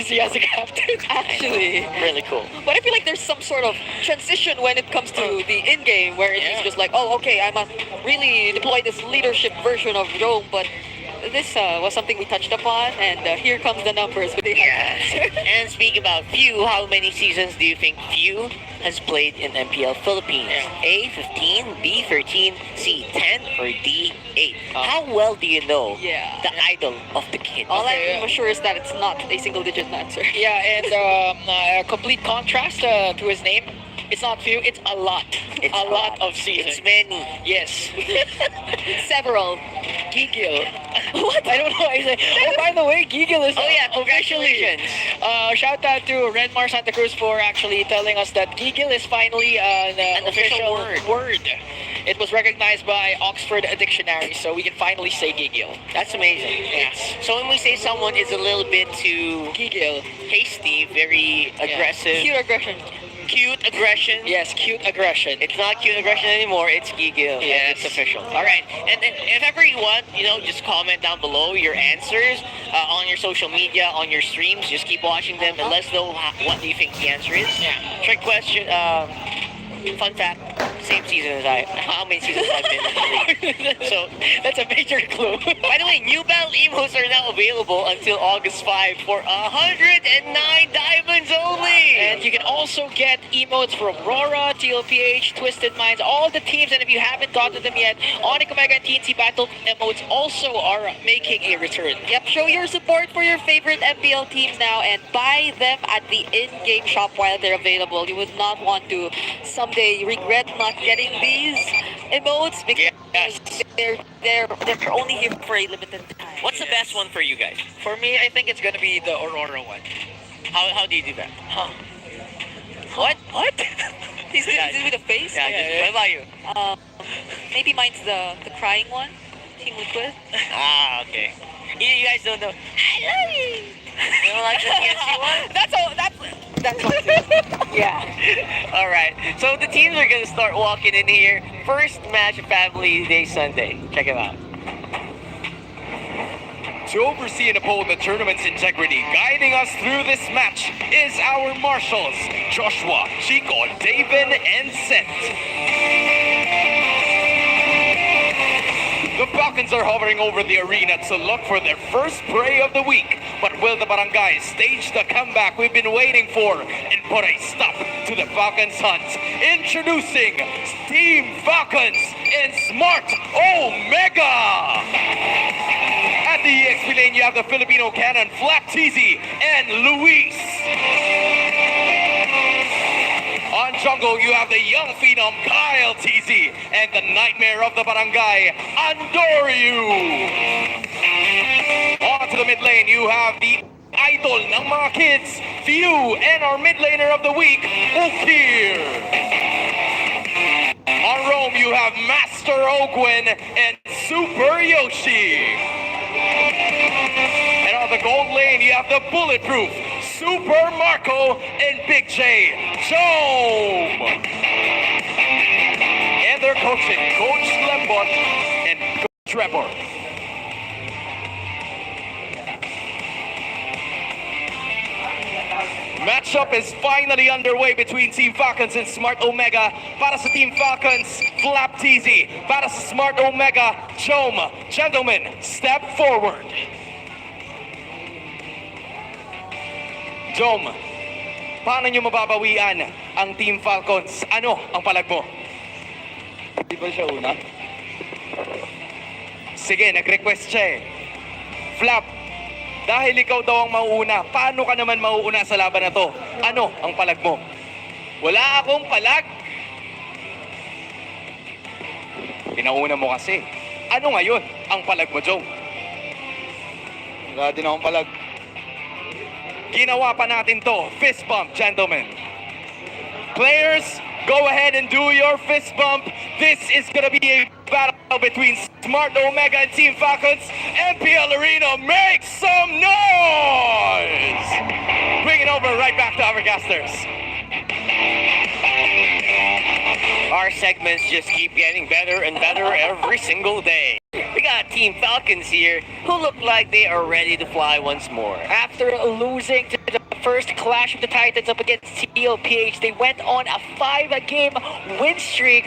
jersey as a captain. Actually. Really cool. But I feel like there's some sort of transition when it comes to the in-game, where it's just like, oh, okay, I'm a really deploy this leadership version of Rome, but this was something we touched upon, and here comes the numbers. Yes. And speaking about Few, how many seasons do you think Few has played in MPL Philippines? A, 15, B, 13, C, 10, or D, 8? How well do you know the idol of the kid? All I'm sure is that it's not a single-digit answer. Yeah, and a complete contrast to his name. It's not few, it's a lot. It's a lot of seasons. It's many. Yes. Several. Gigil. What? I don't know. Oh, by the way, Gigil is officially. Congratulations. Shout out to Redmar Santa Cruz for actually telling us that Gigil is finally an official word. It was recognized by Oxford Dictionary, so we can finally say Gigil. That's amazing. Yes. So when we say someone is a little bit too Gigil. hasty, very aggressive, Cute aggression. cute aggression. Yes, cute aggression. It's not cute aggression anymore, it's Gigil. Yes. And it's official. Alright, and if ever you want, just comment down below your answers on your social media, on your streams. Just keep watching them and let us know what do you think the answer is. Yeah. Trick question, fun fact, same season as I. How many seasons have I been in the league? So, that's a major clue. by the way, new battle emotes are now available until August 5 for 109 diamonds only! And you can also get emotes from Rora, TLPH, Twisted Minds, all the teams. And if you haven't gotten them yet, Onyx Omega and TNC Battle emotes also are making a return. Yep, show your support for your favorite MPL teams now and buy them at the in-game shop while they're available. You would not want to someday regret not getting these emotes because they're only here for a limited time. What's the best one for you guys? For me, I think it's gonna be the Aurora one. How do you do that? Huh. What? He's with a face? Yeah. What about you? Maybe mine's the crying one. Team Liquid. Ah, okay. You guys don't know. I love you. You don't like the TNC one? That's one too. Yeah. All right. So the teams are gonna start walking in here. First match of Family Day Sunday. Check it out. To oversee and uphold the tournament's integrity, guiding us through this match is our marshals, Joshua, Chico, David, and Seth. The Falcons are hovering over the arena to look for their first prey of the week. But will the Barangays stage the comeback we've been waiting for and put a stop to the Falcons' hunt? Introducing Team Falcons and Smart Omega! At the EXP lane, you have the Filipino cannon, Flap Teasy, and Luis. On jungle, you have the young phenom, Kyle Teasy, and the nightmare of the barangay, Andoryu. On to the mid lane, you have the idol ng mga kids, Few, and our mid laner of the week, Ukir. On Rome, you have Master Ogwen and Super Yoshi. And on the gold lane, you have the bulletproof Super Marco and Big J Chome. And they're coaching Coach Lembot and Coach Trevor. Matchup is finally underway between Team Falcons and Smart Omega. Para sa Team Falcons, Flap Teasy. Para sa Smart Omega, Chome. Gentlemen, step forward. Chome, paano nyo mababawian ang Team Falcons? Ano ang palag mo? Di ba siya una? Sige, nag-request siya eh. Flap, dahil ikaw daw ang mauuna, paano ka naman mauuna sa laban na to? Ano ang palag mo? Wala akong palag. Pinauna mo kasi. Ano ngayon ang palag mo, Joe? Wala din akong palag. Ginawa pa natin to. Fist bump, gentlemen. Players, go ahead and do your fist bump. This is gonna be a battle between Smart Omega and Team Falcons. MPL Arena, make some noise! Bring it over right back to our casters. Our segments just keep getting better and better every single day. We got Team Falcons here who look like they are ready to fly once more. After losing to the first clash of the Titans up against TLPH. They went on a 5-game win streak,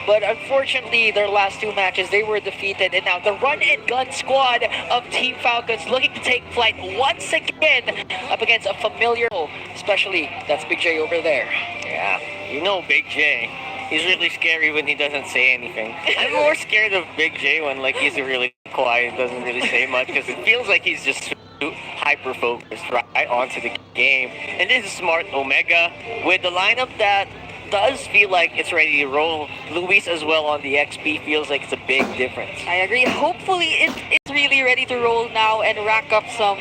but unfortunately, their last 2 matches, they were defeated. And now the run-and-gun squad of Team Falcons looking to take flight once again up against a familiar, especially that's Big J over there. Yeah, you know Big J. He's really scary when he doesn't say anything. I'm more scared of Big J when like he's really quiet, doesn't really say much, because it feels like he's just hyper focused right onto the game. And this is Smart Omega with the lineup that does feel like it's ready to roll. Luis as well on the XP feels like it's a big difference. I agree. Hopefully it's really ready to roll now and rack up some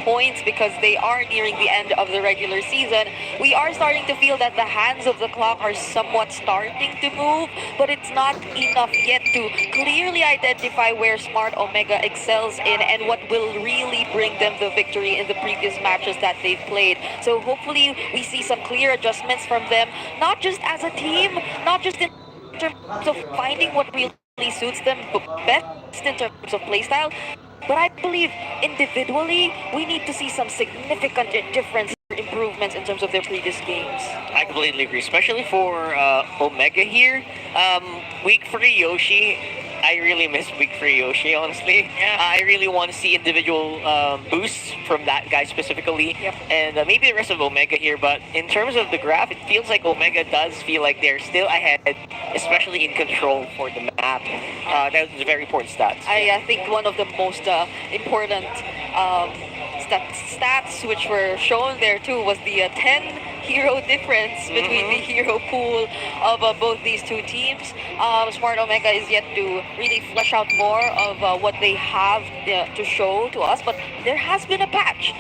points, because they are nearing the end of the regular season. We are starting to feel that the hands of the clock are somewhat starting to move, but it's not enough yet to clearly identify where Smart Omega excels in and what will really bring them the victory in the previous matches that they've played. So hopefully we see some clear adjustments from them, not just as a team, not just in terms of finding what really suits them best in terms of playstyle, but I believe individually we need to see some significant difference improvements in terms of their previous games. I completely agree, especially for Omega here. Week 3 Yoshi, I really miss Week 3 Yoshi, honestly. Yeah. I really want to see individual boosts from that guy specifically, Yep. and maybe the rest of Omega here. But in terms of the graph, it feels like Omega does feel like they're still ahead, especially in control for the map. That was a very important stats. I think one of the most important stats which were shown there too was the 10 hero difference between the hero pool of both these two teams. Smart Omega is yet to really flesh out more of what they have to show to us, but there has been a patch.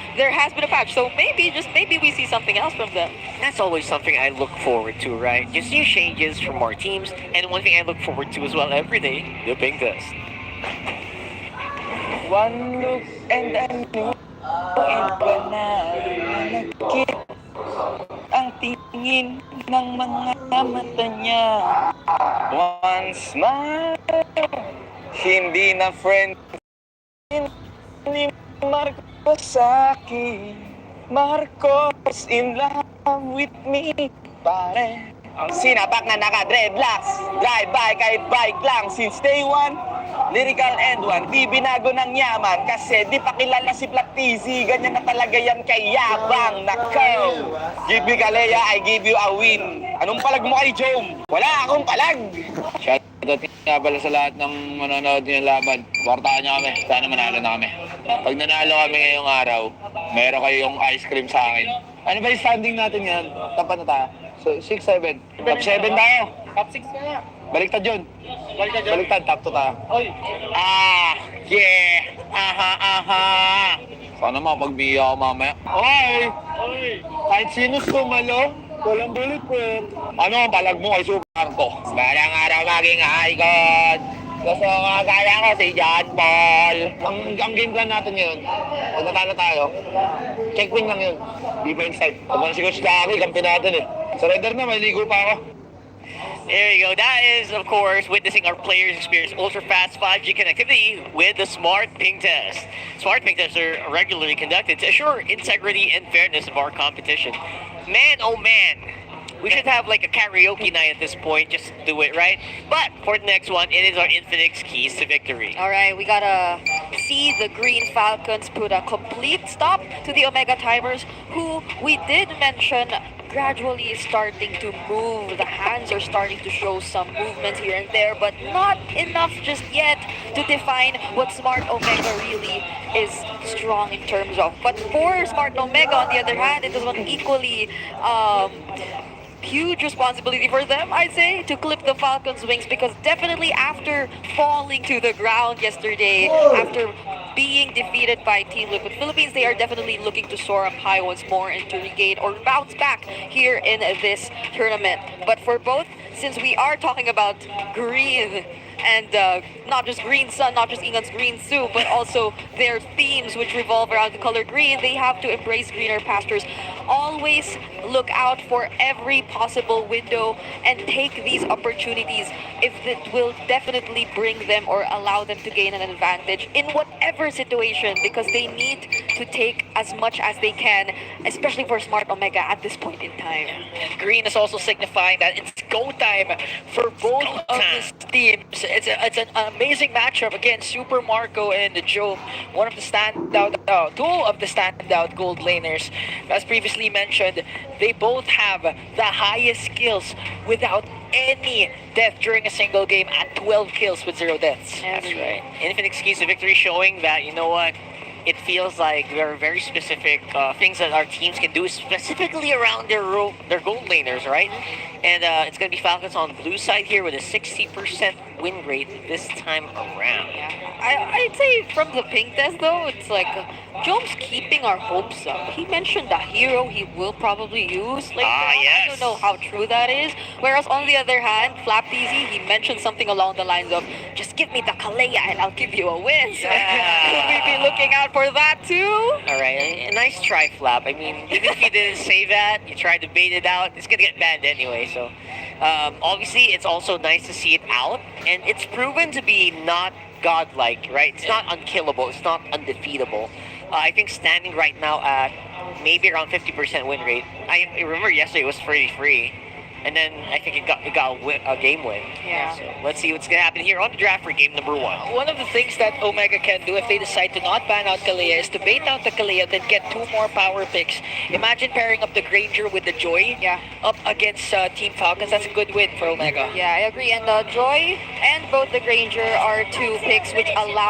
So maybe, just maybe, we see something else from them. That's always something I look forward to, right? Just new changes from our teams, and one thing I look forward to as well every day, the ping test. One look and I knew iba na nanakit ang tingin ng mga mata niya. One smile, hindi na friend ni Marcos sa'kin. Marcos in love with me, pare. Ang sinapak na naka-dreadlocks, drive-by kahit bike lang since day one. Lyrical and one, di binago ng yaman kasi di pa kilala si Black TZ. Ganyan na talaga yan kay Yabang. Nakaw, give me Galea, I give you a win. Anong palag mo kay Jom? Wala akong palag. Shoutout nga pala sa lahat ng manonood ng laban. Portahan nyo kami, sana manalo na kami. Pag nanalo kami ngayong araw, meron kayong ice cream sa akin. Ano ba yung standing natin yan? Tapat na tayo. So, 6, 7. Top 7 tayo. Top 6 kaya. Baliktad yun. Baliktad, top 2 tayo. Yeah! Aha! Sana makapagbiya ako mamaya. Oy! Kahit sino sumalo, walang bulletproof. Ano ang palag mo kay Super ko? Balang araw maging icon. Gusto ko kaya ko si John Paul. Ang game plan natin ngayon, pag natalo tayo, check win lang yun. Defense side. Pag si Coach Dami, kampi natin eh. Surrender na, may ligo pa ako. There you go. That is, of course, witnessing our players experience ultra-fast 5G connectivity with the Smart Ping Test. Smart Ping Tests are regularly conducted to assure integrity and fairness of our competition. Man, oh man, we should have like a karaoke night at this point, just do it, right? But for the next one, it is our Infinix Keys to Victory. All right, we gotta see the Green Falcons put a complete stop to the Omega Timers, who we did mention gradually starting to move. The hands are starting to show some movement here and there, but not enough just yet to define what Smart Omega really is strong in terms of. But for Smart Omega, on the other hand, it is one equally huge responsibility for them, I'd say, to clip the Falcons' wings, because definitely after falling to the ground yesterday, after being defeated by Team Liquid Philippines, they are definitely looking to soar up high once more and to regain or bounce back here in this tournament. But for both, since we are talking about green and not just Green Sun, not just Ingan's green soup, but also their themes which revolve around the color green, they have to embrace greener pastures. always look out for every possible window and take these opportunities if it will definitely bring them or allow them to gain an advantage in whatever situation, because they need to take as much as they can, especially for Smart Omega at this point in time. And green is also signifying that it's go time for both of these teams. It's an amazing matchup against Super Marco and the Joe, one of the two of the standout gold laners. As previously mentioned, they both have the highest skills without any death during a single game at 12 kills with 0 deaths. That's right. Infinix keys to victory, showing that, you know what, it feels like there are very specific things that our teams can do, specifically around their gold laners, right? And it's going to be Falcons on blue side here with a 60% win rate this time around. I'd say from the pink test though, it's like Jones keeping our hopes up. He mentioned the hero he will probably use later on. Yes. I don't know how true that is. Whereas on the other hand, Flap DZ, he mentioned something along the lines of, just give me the Kalea and I'll give you a win. So could we be looking out for that too? All right, a nice try, Flap. I mean, even if you didn't say that, you tried to bait it out, it's going to get banned anyway. So obviously, it's also nice to see it out. And it's proven to be not godlike, right? It's not unkillable. It's not undefeatable. I think standing right now at maybe around 50% win rate. I remember yesterday it was pretty free. And then I think it got a game win. Yeah. So let's see what's going to happen here on the draft for game number 1. One of the things that Omega can do if they decide to not ban out Kalea is to bait out the Kalea, then get 2 more power picks. Imagine pairing up the Granger with the Joy up against Team Falcons. That's a good win for Omega. Yeah, I agree. And Joy and both the Granger are 2 picks which allow